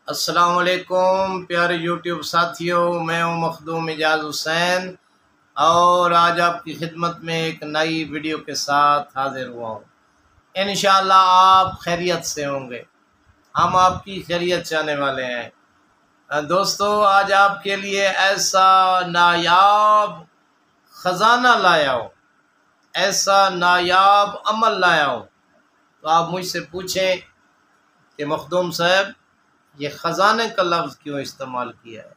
السلام علیکم پیارے یوٹیوب ساتھیوں، میں ہوں مخدوم اعجاز حسین اور آج آپ کی خدمت میں ایک نئی ویڈیو کے ساتھ حاضر ہوا ہوں۔ انشاءاللہ آپ خیریت سے ہوں گے، ہم آپ کی خیریت چاہنے والے ہیں۔ دوستو، آج آپ کے لیے ایسا نایاب خزانہ لایا ہوں، ایسا نایاب عمل لایا ہوں، تو آپ مجھ سے پوچھیں کہ مخدوم صاحب یہ خزانے کا لفظ کیوں استعمال کیا ہے؟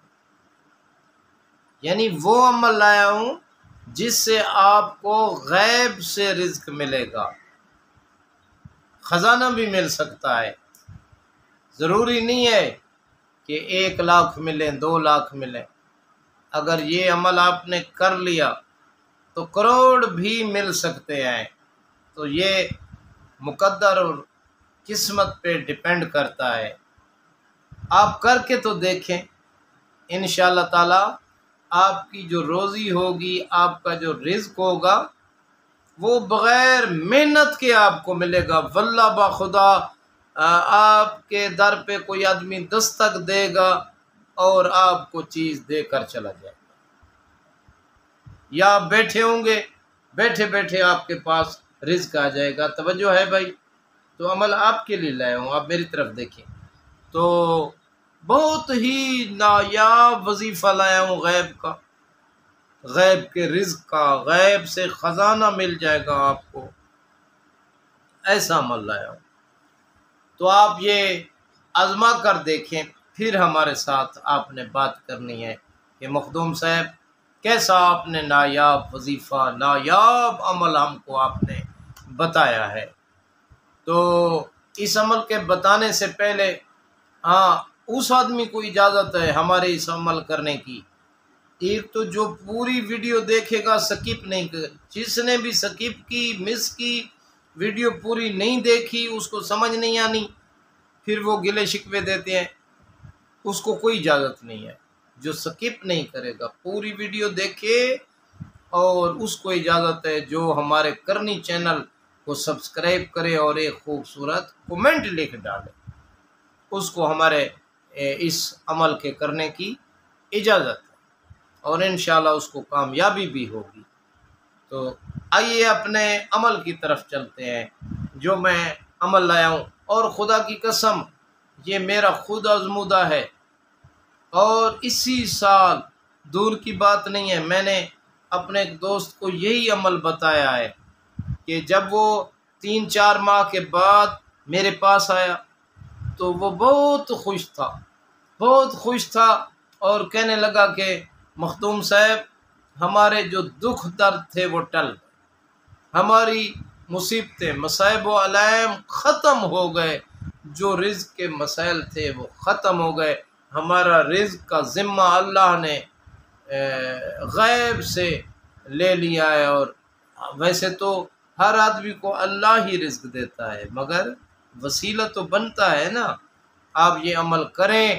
یعنی وہ عمل لایا ہوں جس سے آپ کو غیب سے رزق ملے گا۔ خزانہ بھی مل سکتا ہے، ضروری نہیں ہے کہ 1 لاکھ ملیں، 2 لاکھ ملیں۔ اگر یہ عمل آپ نے کر لیا تو کروڑ بھی مل سکتے ہیں۔ تو یہ مقدر اور قسمت پہ ڈیپینڈ کرتا ہے۔ آپ کر کے تو دیکھیں، انشاءاللہ تعالی آپ کی جو روزی ہوگی، آپ کا جو رزق ہوگا، وہ بغیر محنت کے آپ کو ملے گا۔ واللہ بخدا آپ کے در پہ کوئی آدمی دستک دے گا اور آپ کو چیز دے کر چلا جائے گا، یا آپ بیٹھے ہوں گے، بیٹھے بیٹھے آپ کے پاس رزق آ جائے گا۔ توجہ ہے بھائی؟ تو عمل آپ کے لیے لائے ہوں، آپ میری طرف دیکھیں۔ تو بہت ہی نایاب وظیفہ لایا ہوں غیب کا، غیب کے رزق کا، غیب سے خزانہ مل جائے گا آپ کو، ایسا عمل لایا ہوں۔ تو آپ یہ آزما کر دیکھیں، پھر ہمارے ساتھ آپ نے بات کرنی ہے کہ مخدوم صاحب کیسا آپ نے نایاب وظیفہ، نایاب عمل ہم کو آپ نے بتایا ہے۔ تو اس عمل کے بتانے سے پہلے اس آدمی کو اجازت ہے ہمارے اس عمل کرنے کی۔ ایک تو جو پوری ویڈیو دیکھے گا، سکپ نہیں کر، جس نے بھی سکپ کی، مس کی، ویڈیو پوری نہیں دیکھی، اس کو سمجھ نہیں آنی، پھر وہ گلے شکوے دیتے ہیں، اس کو کوئی اجازت نہیں ہے۔ جو سکپ نہیں کرے گا، پوری ویڈیو دیکھے، اور اس کو اجازت ہے جو ہمارے کرنی چینل کو سبسکرائب کرے اور ایک خوبصورت کومنٹ لکھ ڈالے، اس کو ہمارے اس عمل کے کرنے کی اجازت ہے، اور انشاءاللہ اس کو کامیابی بھی ہوگی۔ تو آئیے اپنے عمل کی طرف چلتے ہیں، جو میں عمل لایا ہوں، اور خدا کی قسم یہ میرا خود آزمودہ ہے، اور اسی سال، دور کی بات نہیں ہے، میں نے اپنے ایک دوست کو یہی عمل بتایا ہے کہ جب وہ 3-4 ماہ کے بعد میرے پاس آیا تو وہ بہت خوش تھا، بہت خوش تھا، اور کہنے لگا کہ مخدوم صاحب ہمارے جو دکھ درد تھے وہ ٹل گئے، ہماری مصیبتیں، مصائب و علائم ختم ہو گئے، جو رزق کے مسائل تھے وہ ختم ہو گئے، ہمارا رزق کا ذمہ اللہ نے غیب سے لے لیا ہے۔ اور ویسے تو ہر آدمی کو اللہ ہی رزق دیتا ہے، مگر وسیلہ تو بنتا ہے نا۔ آپ یہ عمل کریں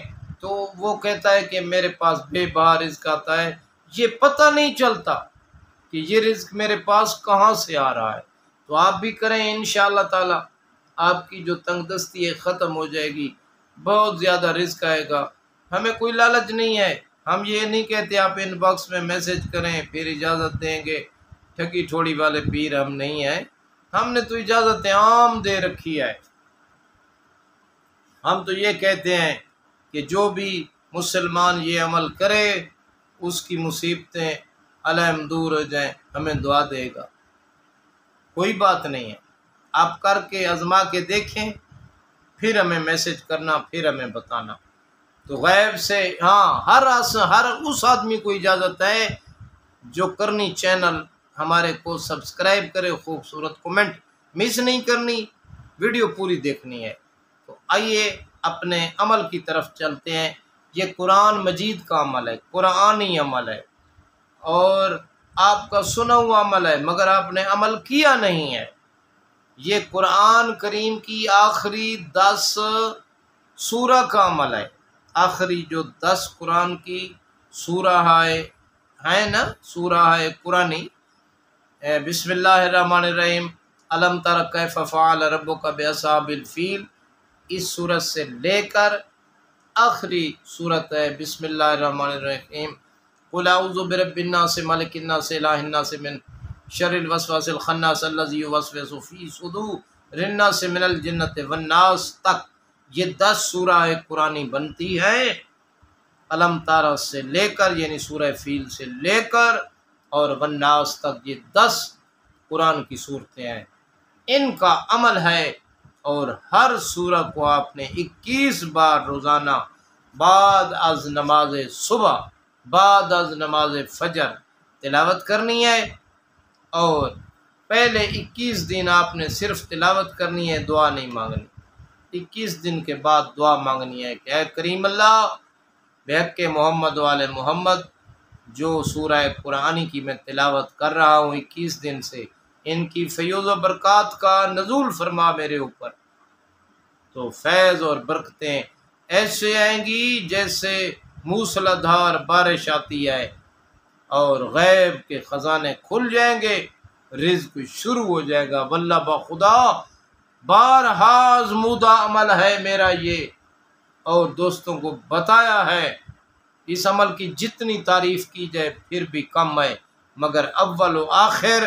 تو وہ کہتا ہے کہ میرے پاس بے بہا رزق آتا ہے، یہ پتہ نہیں چلتا کہ یہ رزق میرے پاس کہاں سے آ رہا ہے۔ تو آپ بھی کریں، انشاءاللہ تعالی آپ کی جو تنگ دستی ہے ختم ہو جائے گی، بہت زیادہ رزق آئے گا۔ ہمیں کوئی لالچ نہیں ہے، ہم یہ نہیں کہتے آپ ان باکس میں میسج کریں پھر اجازت دیں گے، ٹھگی ٹھوڑی والے پیر ہم نہیں ہیں۔ ہم نے تو اجازت عام دے رکھی ہے۔ ہم تو یہ کہتے ہیں کہ جو بھی مسلمان یہ عمل کرے اس کی مصیبتیں علائم دور ہو جائیں، ہمیں دعا دے گا، کوئی بات نہیں ہے۔ آپ کر کے آزما کے دیکھیں، پھر ہمیں میسج کرنا، پھر ہمیں بتانا۔ تو غیب سے ہر اس آدمی کو اجازت ہے جو کرنی چینل ہمارے کو سبسکرائب کرے، خوبصورت کومنٹ مس نہیں کرنی، ویڈیو پوری دیکھنی ہے۔ تو آئیے اپنے عمل کی طرف چلتے ہیں۔ یہ قرآن مجید کا عمل ہے، قرآنی عمل ہے، اور آپ کا سنا ہوا عمل ہے، مگر آپ نے عمل کیا نہیں ہے۔ یہ قرآن کریم کی آخری 10 سورہ کا عمل ہے، آخری جو 10 قرآن کی سورہ ہے نا، سورہ ہے قرآنی، بسم اللہ الرحمن الرحیم، الم تر کیف فعل ربک باصحاب الفیل، اس صورت سے لے کر آخری صورت ہے بسم اللہ الرحمن الرحیم، قل اعوذ برب الناس ملک الناس الہ الناس من شر الوسواس الخناس الذی یوسوس فی صدور الناس من الجنۃ والناس تک یہ 10 سورہ قرآنی بنتی ہے۔ علم تارہ سے لے کر یعنی سورہ فیل سے لے کر اور والناس تک یہ 10 قرآن کی صورتیں ہیں، ان کا عمل ہے۔ اور ہر سورہ کو آپ نے 21 بار روزانہ بعد از نماز صبح بعد از نماز فجر تلاوت کرنی ہے، اور پہلے 21 دن آپ نے صرف تلاوت کرنی ہے، دعا نہیں مانگنی۔ 21 دن کے بعد دعا مانگنی ہے کہ اے کریم اللہ بحق محمد والے محمد، جو سورہ قرآنی کی میں تلاوت کر رہا ہوں 21 دن سے، ان کی فیض و برکات کا نزول فرما میرے اوپر، تو فیض اور برکتیں ایسے آئیں گی جیسے موسلا دھار بارش آتی ہے، اور غیب کے خزانے کھل جائیں گے، رزق شروع ہو جائے گا۔ واللہ بخدا بارہا آزمودہ عمل ہے میرا یہ، اور دوستوں کو بتایا ہے، اس عمل کی جتنی تعریف کی جائے پھر بھی کم ہے، مگر اول و آخر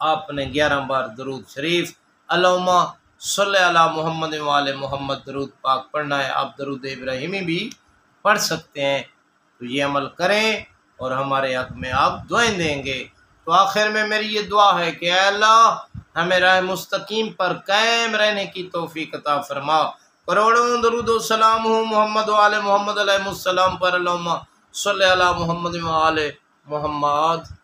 آپ نے 11 بار درود شریف اللہم صلی علی محمد وعلی محمد درود پاک پڑھنا ہے۔ آپ درود ابراہیمی بھی پڑھ سکتے ہیں، تو یہ عمل کریں اور ہمارے حق میں آپ دعائیں دیں گے۔ تو آخر میں میری یہ دعا ہے کہ اے اللہ ہمیں راہ مستقیم پر قائم رہنے کی توفیق عطا فرما۔ کروڑوں درود و سلام ہوں محمد وعلی محمد علیہ السلام پر، اللہم صلی علی محمد وعلی محمد۔